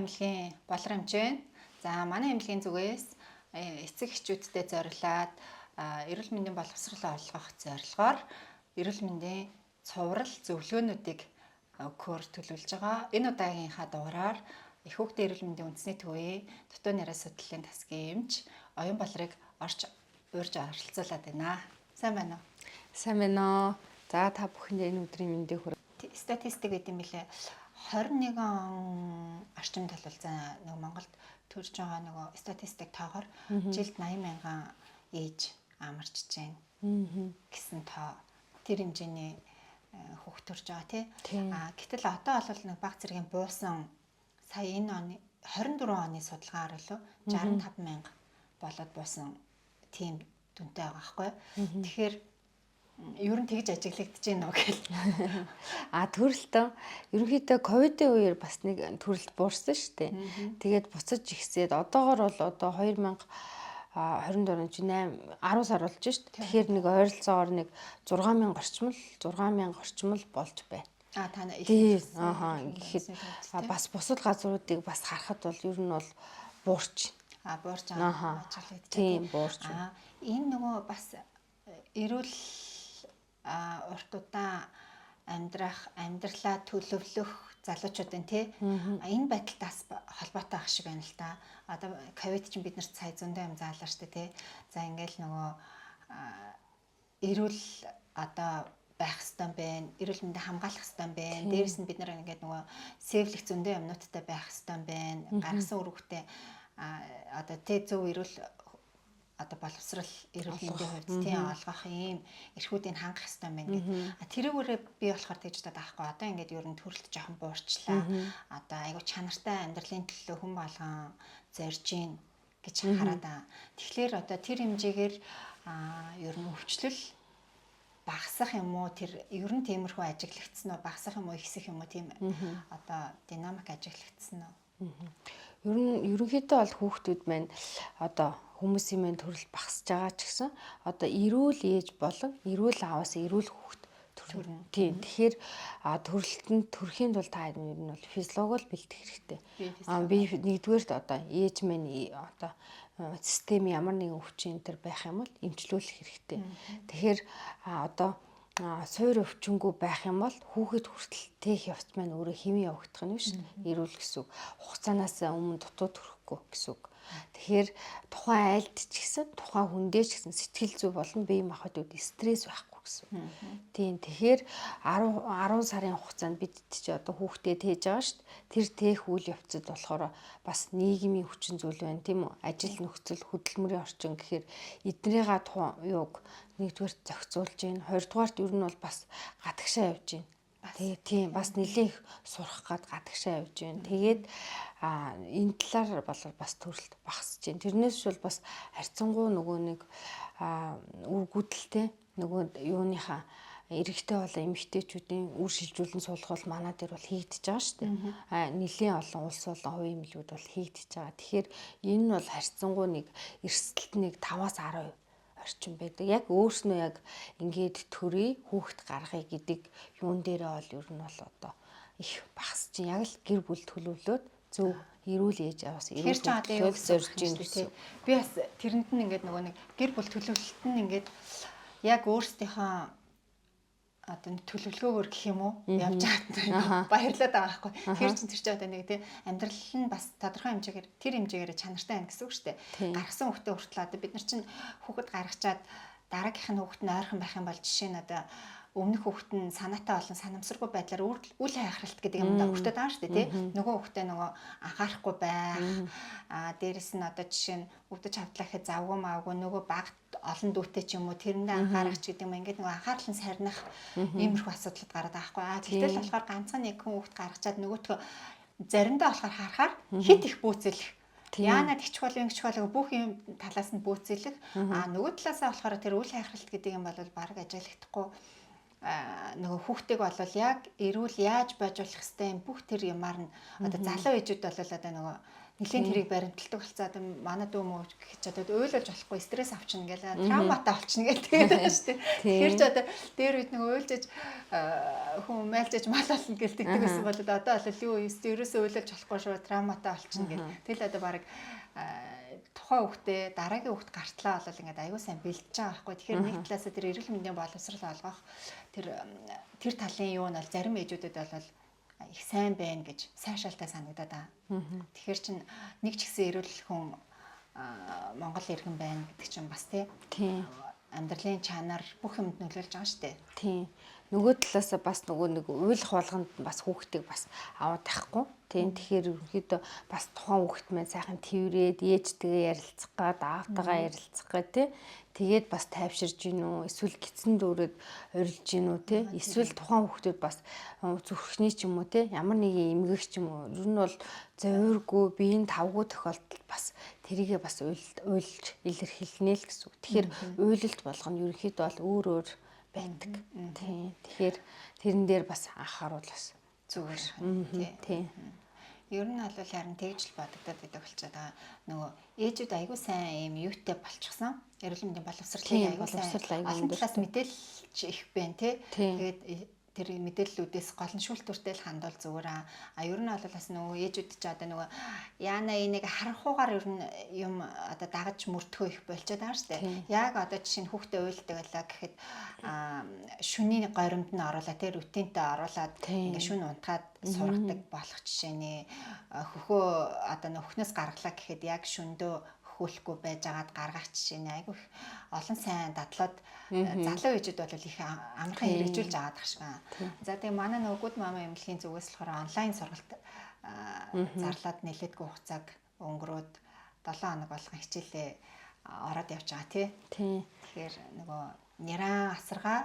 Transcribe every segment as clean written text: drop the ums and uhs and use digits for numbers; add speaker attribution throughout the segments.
Speaker 1: эмнэлгийн болор хэмжээ. За манай эмнэлгийн зүгээс эцэг эхчүүдтэй зориулаад эрүүл мэндийн боловсрол олгох зорилгоор эрүүл мэндийн цуврал зөвлөгөөнүүдийг өгөхөөр төлөвлөж байгаа. Энэ удаагийнхаа дугаараар их хүүхдийн эрүүл мэндийн үндэсний төвийн дутуу нарийн судлалын тасгийн эмч Оюн Болорыг орж урьж оролцуулаад байна. Сайн байна уу?
Speaker 2: Сайн байна уу. За та бүхэнд энэ өдрийн мэндийг хүргэе.
Speaker 1: Статистик гэдэг юм билээ. 21 он орчим тололцоо нэг Монголд төрж байгаа нөгөө статистик тоогоор жилд 80 мянган ээж амарч байна гэсэн тоо тэр хэмжээний хүүхд төрж байгаа тий. Гэтэл одоо бол нэг баг зэргийн буусан сая энэ оны 24 оны судалгаагаар лөө 65 мянга болоод буусан тийм дүнтэй байгаа байхгүй. Тэгэхээр ер нь тэгж ажиглагдаж байна уу гэл.
Speaker 2: Төрөлтөө ерөнхийдөө ковидын үеэр бас нэг төрөлт буурсан шүү дээ. Тэгээд буцаж ихсээд одоогоор бол одоо 2024 он чинь 10 сар болж шүү дээ. Тэгэхээр нэг ойролцоогоор нэг 6,000 орчим л болж байна.
Speaker 1: Та нар
Speaker 2: гэхэд бас бусад газруудыг бас харахад бол ер нь бол буурч.
Speaker 1: Буурч байгаа ажиглагдаж.
Speaker 2: Тийм буурч.
Speaker 1: Энэ нөгөө бас эрүүл урт удаан амьдралаа төлөвлөх залуучуудын тий энэ байдалтаас холбоотой ах шиг байна л да. Одоо ковид чинь бид нарт сая зөндөө юм заалаа штэ тий. За ингээл нөгөө эрүүл одоо байх хэвээр байна. Эрүүл мэндийг хамгаалах хэвээр байна. Дээрээс нь бид нар ингээд нөгөө сэвлэх зөндөө юмнуудтай байх хэвээр байна. Гаргасан үр хөвгтөө одоо тий зөв эрүүл одоо боловсрал эрүүл мэндийн хувьд тийм олгох юм эрхүүдийг хангах хэрэгтэй байна гэдэг. Тэрүүгээрээ би болохоор тэгж удаад аахгүй. Одоо ингээд ер нь төрөлт жоохон буурчлаа. Одоо айгу чанартай амьдралын төлөө хүн болгон зорж гин гэж хараад байгаа. Тэгэхээр одоо тэр хэмжээгээр ер нь өвчлөл багасах юм уу тэр ер нь тиймэрхүү ажиглагдсан уу багасах юм уу ихсэх юм уу тийм одоо динамик ажиглагдсан уу?
Speaker 2: Ер нь ерөнхийдөө бол хүүхдүүд маань одоо хүмүүсийн маань төрөл багасж байгаа ч гэсэн одоо эрүүл ээж болон эрүүл ааваас эрүүл хүүхд төрнө. Тийм. Тэгэхээр төрөлтөнд төрөхийн тулд та ер нь бол физиологи бэлтгэх хэрэгтэй. Би нэгдүгээрт одоо ээж маань одоо систем ямар нэгэн өвчин энэ төр байх юм бол эмчлүүлэх хэрэгтэй. Тэгэхээр одоо суур өвчнгүй байх юм бол хүүхэд хүртэл тех явц маань өөрөө хэмээ явагдах нь биш эрүүл гэсэн үг. Хугацаанаас өмнө дутуу төрөхгүй гэсэн үг. Тэгэхээр тухайн айлд ч гэсэн тухайн хүндээ ч гэсэн сэтгэл зүй болон бие махбодод стресс байхгүй гэсэн. Тийм. Тэгэхээр 10 сарын хугацаанд бид чи одоо хүүхдээ тээж байгаа шүү дээ. Тэр тех үйл явцад болохоор бас нийгмийн хүчин зүйл байна тийм үү? Ажил нөхцөл хөдөлмөрийн орчин гэхээр эднэрийгээ тухайн юуг нэгдүгээр зохицуулж гин, хоёрдугаарт ер нь бол бас гадагшаа явж гин. Тийм бас нэлээх сурах гад гадагшаа явж гин. Тэгээд энэ талаар бол бас төрөлт багасж гин. Тэрнээс бол бас харьцангуй нөгөө нэг үргүүдэлтэй нөгөө юуныхаа эрэгтэй болон эмэгтэйчүүдийн үр шилжүүлэн суулгах бол манай дээр бол хийгдэж байгаа шүү дээ. Нэлийн олон улс болон хувийн эмнэлгүүд бол хийгдэж байгаа. Тэгэхээр энэ нь бол харьцангуй нэг эрсдэлт нэг 5-аас 10% орчим байдаг. Яг өөрснөө яг ингээд төрий хүүхэд гаргая гэдэг юун дээрээ бол ер нь бол одоо их багасч яг л гэр бүл төлөвлөөд зөв эрүүл ээж аваас эрүүл төлөв зорж юм гэсэн.
Speaker 1: Би бас тэрэнд нь ингээд нөгөө нэг гэр бүл төлөвлөлт нь ингээд яг өөрсдийнхөө одоо төлөвлөгөөгөр гэх юм уу явж байгаа баярлаад байгаа байхгүй. Тэр чинь тэр чинь одоо нэг тийм амьдрал нь бас тодорхой хэмжээгээр тэр хэмжээгээр чанартай байна гэсэн үг шүү дээ. Гаргасан хүүхдээ хүртэл одоо бид нар чинь хүүхэд гаргачаад дараагийнх нь хүүхэд нь ойрхон байх юм бол жишээ нь одоо өмнөх хүүхэд нь санаатай болон санамсаргүй байдлаар үл хайхралт гэдэг юм да хүртээд байгаа шүү дээ тий. Нөгөө хүүхдээ нөгөө анхаарахгүй байх. Дээрэс нь одоо жишээ нь өвдөж хавтлаа гэхэд завгүй маавгүй нөгөө багт олон дүүтэй ч юм уу тэрэндээ анхаарах ч гэдэг юм ингээд нөгөө анхаарлан сарних иймэрхүү асуудлууд гараад байгаа байхгүй. Гэтэл болохоор ганцхан нэг хүн хүүхэд гаргачаад нөгөөтгөө заримдаа болохоор харахаар хит их бүүцэлэх. Яанад хич болов бүх юм талаас нь бүүцэлэх. Нөгөө талаасаа болохоор тэр үл хайхралт гэдэг юм бол баг ажиглахдаггүй нөгөө хүүхдийг болвол яг эрүүл яаж байж болох хэвтэй юм бүх тэр юмар нь одоо залуу ээжүүд болвол одоо нөгөө Нэлийн тэрийг баримталдаг болцоо одоо манай дүү мөө гэж одоо уйлуулж болохгүй стресс авчна гэл травматай болчихно гэл тэгээд байна шүү дээ. Тэгэхээр ч одоо дээр үед нэг уйлжж хүн майлжж мал болно гэл тэгдэг байсан бол одоо бол юу ерөөсөө уйлуулж болохгүй шүү травматай болчихно гэл. Тэгэл одоо баг тухайн хүүхдээ дараагийн хүүхд гартлаа болол ингээд аягүй сайн бэлдэж байгаа байхгүй. Тэгэхээр нэг талаасаа тэр эрүүл мэндийн боловсрал олгох тэр талын юу нь бол зарим ээжүүдэд бол их сайн байна гэж сайшаалтай санагдаад байгаа. Тэгэхээр чин нэг ч гэсэн эрүүл хүн Монгол иргэн байна гэдэг чинь бас тийм амьдралын чанар бүх юмд нөлөөлж байгаа шүү дээ.
Speaker 2: Тийм. Нөгөө талаасаа бас нөгөө нэг уйлах болгонд бас хүүхдийг бас аваад байхгүй. Тийм. Тэгэхээр ерөнхийдөө бас тухайн хүүхд маань сайхан тэрврээд ээжтэйгээ ярилцах гад аавтайгаа ярилцах гад тий. Тэгээд бас тайвширж гин үү эсвэл гидсэн дүүрээд орилж гин үү тий. Эсвэл тухайн хүүхдүүд бас зүрхний ч юм уу тий. Ямар нэгэн эмгэгч ч юм уу. Ер нь бол зовиргүй биеийн тавгүй тохиолдолд бас тэрийгээ бас уйлж илэрхийлнэ л гэсэн үг. Тэгэхээр уйлалт болгоно ерөнхийдөө бол өөр өөр байдаг. Тийм. Тэгэхээр тэрэн дээр бас анхааруул бас
Speaker 1: зүгээр.
Speaker 2: Тийм.
Speaker 1: Ер нь бол харин тэгж л бодогдоод байдаг болчиход байгаа. Нөгөө ээжүүд аягүй сайн юм юутай болчихсон. Эрүүл мэндийн боловсролын аягүй сайн. Олон талаас мэдээлж их байна тий. Тэгээд тэр мэдээллүүдээс гол нь шүүлтүртэй л хандвал зүгээр а ер нь бол бас нөгөө ээжүүд ч одоо нөгөө яана энийг харанхуугаар ер нь юм одоо дагаж мөрдөхөө их болчиход байгаа штэ. Яг одоо жишээ нь хүүхдээ уйлдаг байлаа гэхэд шүний горимд нь оруулаад тэр рутинтэй оруулаад ингээ шүн унтгаад сургадаг болох жишээний хөхөө одоо нөхнөөс гаргалаа гэхэд яг шүндөө хөлөхгүй байж агаад гаргах жишээ нь айгүй олон сайн дадлаад залуу ээжүүд бол их амархан хэрэгжүүлж аваад тах шиг байна. За тэгээ манай нөгөөд мама эмнэлгийн зүгээс болохоор онлайн сургалт зарлаад нэлээдгүй хугацааг өнгөрөөд 7 хоног болгон хичээлээ ороод явж байгаа тий. Тэгэхээр нөгөө няраа асаргаа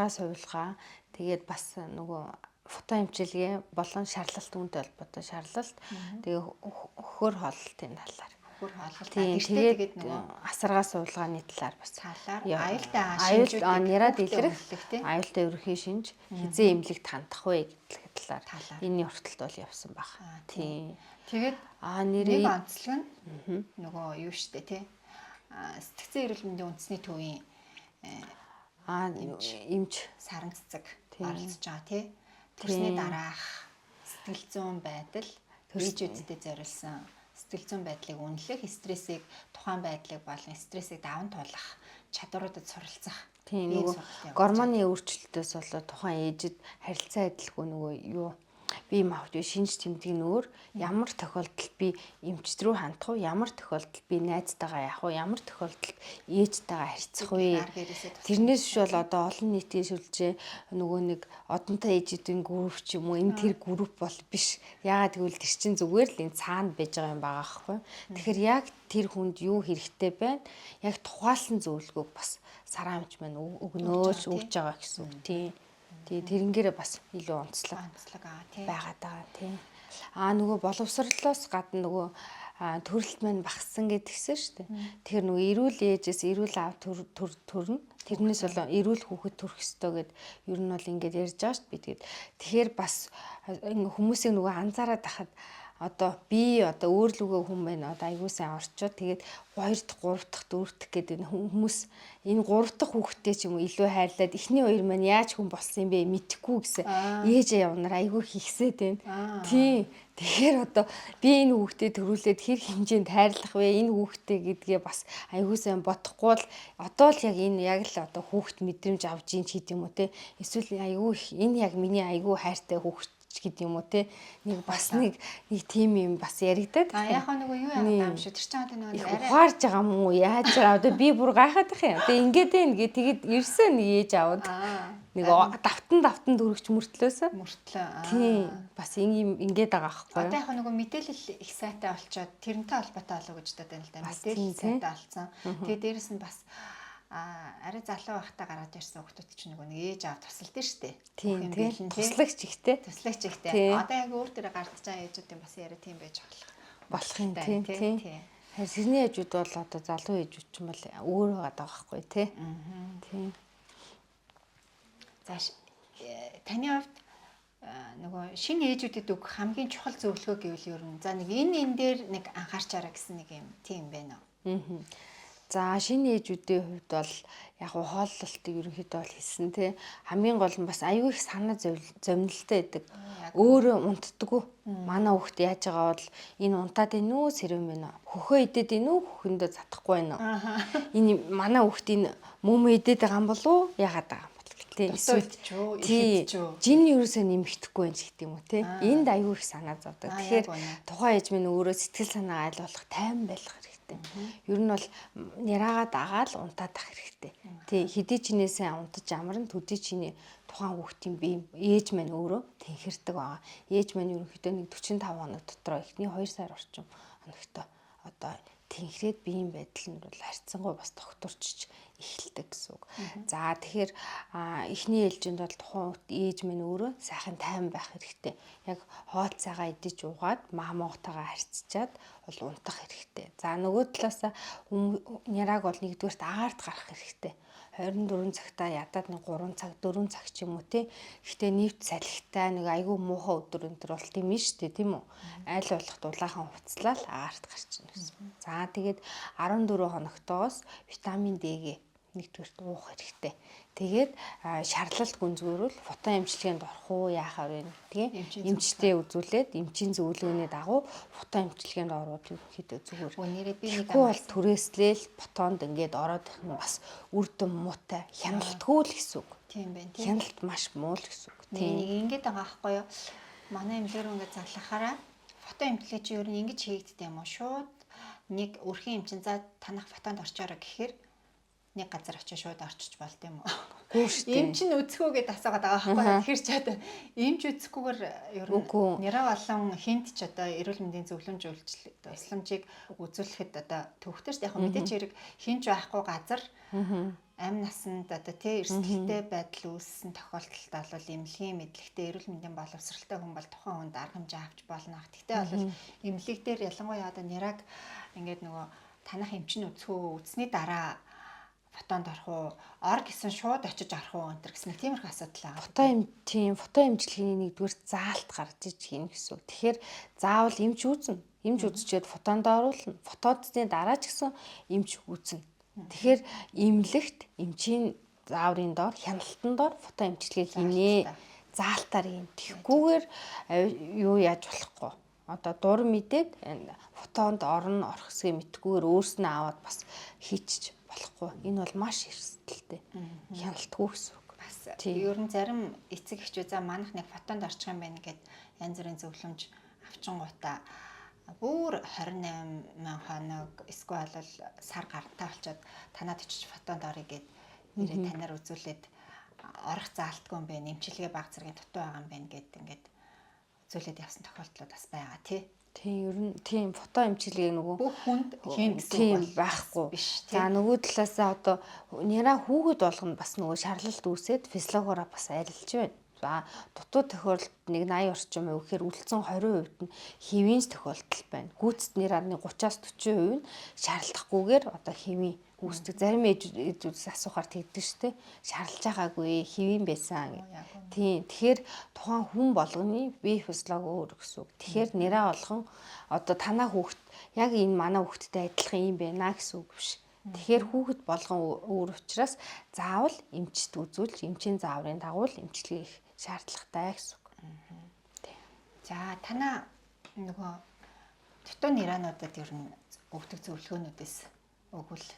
Speaker 1: сувилгаа тэгээд бас нөгөө фото хэмжээлгээ болон шарлалт үүнтэй холбоотой шарлалт тэгээ хөр хооллолтын талаар хөр хооллолт тэгээд нөгөө
Speaker 2: асаргаа суулгааны талаар бас
Speaker 1: талаар аюултай
Speaker 2: няраад илрэх аюултай ерөнхий шинж хизээ эмнэлэгт хандах вэ гэдэг талаар энэ хүртэлт бол явсан баг. Тийм.
Speaker 1: Тэгээд нэг онцлог нь нөгөө юу штэ тий. Сэтгцэн эрүүл мэндийн үндэсний төвийн
Speaker 2: эмч
Speaker 1: саран цэцэг оролцож байгаа тий. Тэрсний дараах сэтгэл зүйн байдал ээжүүдэд зориулсан сэтгэл зүйн байдлыг үнэлэх, стрессийг тухайн байдлыг болон стрессийг даван туулах чадваруудад суралцах.
Speaker 2: Тийм нөгөө гормоны өөрчлөлтөөс болоод тухайн ээжид харилцаа адилгүй нөгөө юу бие махбод шинж тэмдэг нь өөр ямар тохиолдолд би эмчт рүү хандах уу ямар тохиолдолд би найзтайгаа явах уу ямар тохиолдолд ээжтэйгээ харьцах вэ тэрнээс биш бол одоо олон нийтийн шүлжээ нөгөө нэг одонтой ээжүүдийн групп ч юм уу энэ тэр групп бол биш яагаад гэвэл тэр чинь зүгээр л энэ цаана байж байгаа юм байгаа аахгүй тэгэхээр яг тэр хүнд юу хэрэгтэй байна яг тухайлан зөвлөгөөг бас сараамж маань өгнөөш өгж байгаа гэсэн үг тийм тэгээ тэрнгээрээ бас илүү онцлог байгаад байгаа тийм. Нөгөө боловсрлоос гадна нөгөө төрөлт маань багассан гэдгсэн шүү дээ. Тэгэхээр нөгөө эрүүл ээжээс эрүүл аав төрнө. Тэрнээс болоо эрүүл хүүхэд төрөх ёстой гэд ер нь бол ингэж ярьж байгаа шүү дээ. Тэгэхээр бас хүмүүсийг нөгөө анзаараад тахад одоо би одоо өөр лүгөө хүн байна одоо аягүй сайн орчоод тэгээд 2 дахь 3 дахь 4 дахь гэдэг хүмүүс энэ 3 дахь хүүхэдтэй ч юм уу илүү хайрлаад эхний хоёр маань яаж хүн болсон юм бэ мэдэхгүй гэсэн ээжээ явнаар аягүй хийхсээд байна. Тийм. Тэгэхээр одоо би энэ хүүхдэд төрүүлээд хэр хэмжээнд хайрлах вэ энэ хүүхдэд гэдгээ бас аягүй сайн бодохгүй л одоо л яг энэ яг л одоо хүүхд мэдрэмж авж ийн ч гэдэг юм уу те эсвэл аягүй энэ яг миний аягүй хайртай хүүхд гэдэг юм уу те нэг бас нэг тийм юм бас яригдаад
Speaker 1: яг нөгөө юу яагаад юм шүү тэр чинь одоо нөгөө
Speaker 2: ухаарж байгаа юм уу яаж байгаа одоо би бүр гайхаад их юм тэгээ ингээд энэ тэгээд ирсэн нэг ээж аваад нэг давтан дөрөгч мөртлөөсөө тийм бас ингээд байгаа аахгүй
Speaker 1: одоо яг нөгөө мэдээлэл их сайтай болчоод тэрнтэй холбоотой болов гэж бодод байна л да мэдээлэл сайтай болсон тэгээ дээрэс нь бас арай залуу байхдаа гараад ирсэн хүмүүс чинь нэг ээж аав тусалдсан шүү дээ.
Speaker 2: Тийм туслагч ихтэй.
Speaker 1: Одоо яг өөр төрө гардж байгаа ээжүүдийн бас яриа тийм байж
Speaker 2: болох юм тийм. Харин сэрний ээжүүд бол одоо залуу ээжүүд ч юм бол өөр байгаа байхгүй тий. Тийм.
Speaker 1: Зааш таны хувьд нөгөө шинэ ээжүүдэд өгөх хамгийн чухал зөвлөгөө гэвэл ер нь за нэг энэ дээр нэг анхаарчаараа гэсэн нэг юм тийм байна уу?
Speaker 2: За шинэ ээжүүдийн хувьд бол яг хооллолтыг ерөнхийдөө бол хэлсэн тий. Хамгийн гол нь бас аюу их санаа зовнилтой байдаг. Өөрөө унтдаггүй. Манай хүүхд яаж байгаа бол энэ унтаад ийн үү сэрэв мэнэ. Хөхөө идээд ийн үү хөхөндөө затахгүй байна уу? Энэ манай хүүхд энэ мөмө идээд байгаа юм болов уу? Яагаад байгаа юм бол тий.
Speaker 1: Эсвэл
Speaker 2: жин ерөөсөө нэмэгдэхгүй байх гэдэг юм уу тий. Энд аюу их санаа зовдөг. Тэгэхээр тухайн ээж минь өөрөө сэтгэл санаа айлуулах тайван байх хэрэгтэй. Ер нь бол няраагаа дагаад унтаад ах хэрэгтэй. Тий хэдий чинээсээ унтаж амарна төдий чиний тухайн хүүхдийн бие ээж маань өөрөө тэнхэрдэг байгаа. Ээж маань ерөнхийдөө нэг 45 хоног дотор эхний 2 сар орчим хоногтой одоо тэнхрээд биеийн байдал нь бол харьцангуй бас тогтворчж эхэлдэг гэсэн үг. За тэгэхээр эхний ээлжинд бол тухайн ээж минь өөрөө сайхан тайван байх хэрэгтэй. Яг хоол цайгаа идэж уугаад маамаатайгаа харьцчаад бол унтах хэрэгтэй. За нөгөө талаасаа нярааг бол нэгдүгээрт агаарт гарах хэрэгтэй. 24 цагтаа ядаад нэг 3 цаг 4 цаг ч юм уу тий. Гэхдээ нийт салхитай нэг айгүй муухай өдөр өнтер бол тийм ээ шүү дээ тийм үү. Айл болох дулаахан хувцлал агаарт гарчихна гэсэн. За тэгээд 14 хоногтоос витамин D-гээ нэгдүгээрт уух хэрэгтэй. Тэгээд шарлалт гүнзгийрүүл фото эмчилгээнд орох уу яахаар вэ гэдгийг эмчтэй үзүүлээд эмчийн зөвлөгөөний дагуу фото эмчилгээнд ороод ихэд зүгээр.
Speaker 1: Өнөөдөр би нэг
Speaker 2: бол түрээслээл фотонд ингээд ороод их нь бас үр дүн муутай хяналтгүй л гэсэн үг.
Speaker 1: Тийм байна тийм.
Speaker 2: Хяналт маш муу л гэсэн үг.
Speaker 1: Тийм. Ингээд байгаа байхгүй юу? Манай эмчээр ингээд заглахаараа фото эмчилгээ чи ер нь ингэж хийгддэг юм уу? Шууд нэг өрхийн эмчин за танах фотонд орчоорой гэхээр нэг газар очиж шууд орчиж болт юм уу?
Speaker 2: Гүү шүү дээ.
Speaker 1: Эмч нь үзэхгүйгээд асуугаад байгаа байхгүй. Тэгэхээр ч одоо эмч үзэхгүйгээр ер нь нэраа болон хинт ч одоо эрүүл мэндийн зөвлөмж үйлчлэл тусламжийг үзүүлэхэд одоо төвхтөрч яг мэдээч хэрэг хинч байхгүй газар амь насанд одоо тий эрсдэлтэй байдал үүссэн тохиолдолд бол эмнэлгийн мэдлэгтэй эрүүл мэндийн боловсралтай хүн бол тухайн хүнд арга хэмжээ авч болно. Гэхдээ бол эмнэлэг дээр ялангуяа одоо нэраг ингээд нөгөө танах эмч нь үзэхүү үзсний дараа фотонд орох уу, ор гэсэн шууд очиж орох уу энэ гэсэн тиймэрхүү асуудал байгаа.
Speaker 2: Фото эмчилгээний нэгдүгээр заалт гарч иж хийнэ гэсэн үг. Тэгэхээр заавал эмч үзнэ. Эмч үзчихэд фотонд оруулна. Фотодны дараа ч гэсэн эмч үзнэ. Тэгэхээр эмнэлэгт эмчийн зааврын доор хяналтан доор фото эмчилгээ хийнэ. Заалтаар юм. Тэгхгүйгээр юу яаж болохгүй. Одоо дур мэдээд фотонд орно орох хэсгээ мэдхгүйгээр өөрснөө аваад бас хийчих болохгүй. Энэ бол маш эрсдэлтэй. Хяналтгүй гэсэн үг.
Speaker 1: Бас ер нь зарим эцэг эхчүүд за манах нэг фотонд орчих юм байна гэд янз бүрийн зөвлөмж авчингуудаа бүр 28 хоног эсвэл бол сар гарантаа болчиход танаад очиж фотонд орё гэд нэрээ танаар үзүүлээд орох заалтгүй юм байна. Эмчилгээ баг зэргийн дутуу байгаа юм байна гэд ингээд үзүүлээд явсан тохиолдлууд бас байгаа тий.
Speaker 2: Тийм ер нь тийм фото эмчилгээ нөгөө
Speaker 1: бүх хүнд хийн гэсэн
Speaker 2: тийм байхгүй биш. За нөгөө талаасаа одоо няраа хүүхэд болгоно бас нөгөө шарлалт үүсээд физиологоороо бас арилж байна. За дутуу тохиолдолд нэг 80 орчим хувь гэхээр үлдсэн 20% нь хэвийн тохиолдол байна. Гүйцэд нэраар нэг 30-аас 40% нь шаардлагагүйгээр одоо хэвийн үүсдэг. Зарим ээжүүдээс асуухаар тэгдэг шүү дээ. Шарлаж байгаагүй хэвийн байсан гэх. Тийм. Тэгэхээр тухайн хүн болгоны бие физиологи өөр гэсэн үг. Тэгэхээр нэраа болгон одоо танаа хүүхэд яг энэ манай хүүхэдтэй адилхан юм байна гэсэн үг биш. Тэгэхээр хүүхэд болгон өөр учраас заавал эмчт үзүүлж эмчийн зааврын дагуу эмчилгээ их шаардлагатай гэсэн үг.
Speaker 1: За танаа нөгөө дутуу нираануудад ер нь өгдөг зөвлөгөөнүүдээс өгвөл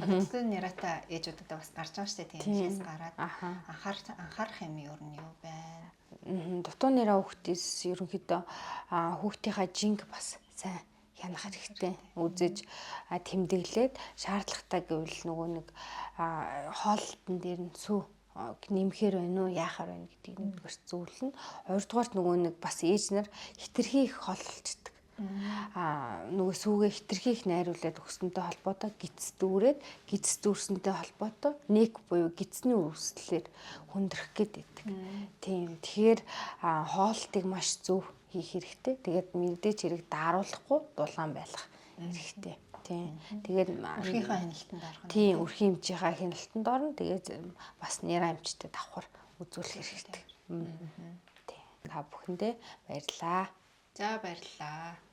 Speaker 1: дутуу нираатай ээжүүдэд бас гарч байгаа шүү дээ. Тиймээс гараад анхаарах юм ер нь юу байна?
Speaker 2: Дутуу нираа хүүхдээс ерөнхийдөө хүүхдийнхаа жинг бас сайн хянах хэрэгтэй. Үзэж тэмдэглээд шаардлагатай гэвэл нөгөө нэг хоолтон дээр нь сүү нэмэхэр байна уу яахаар байна гэдгийг нэгдүгээр зөвлөнө. Хоёрдугаарт нөгөө нэг бас ээж нар хитрхи их холилчдаг. Нөгөө сүүгээ хитрхи их найруулад өгсөнтэй холбоотой гидс дүүрээд гидс дүүрсэнтэй холбоотой нэг буюу гидсний үргэлжлэлээр хүндрэх гэдэг. Тийм. Тэгэхээр хоолтыг маш зөв хийх хэрэгтэй. Тэгээд мэдээж хэрэг дааруулахгүй дулаан байх хэрэгтэй. Тийм. Тэгээд
Speaker 1: өрхийнхаа хяналтанд орох.
Speaker 2: Тийм, өрхийн эмчийнхаа хяналтанд орно. Тэгээд бас нэраа эмчтэй давхар үзүүлэх хэрэгтэй. Тийм. Та бүхэндээ баярлалаа.
Speaker 1: За баярлалаа.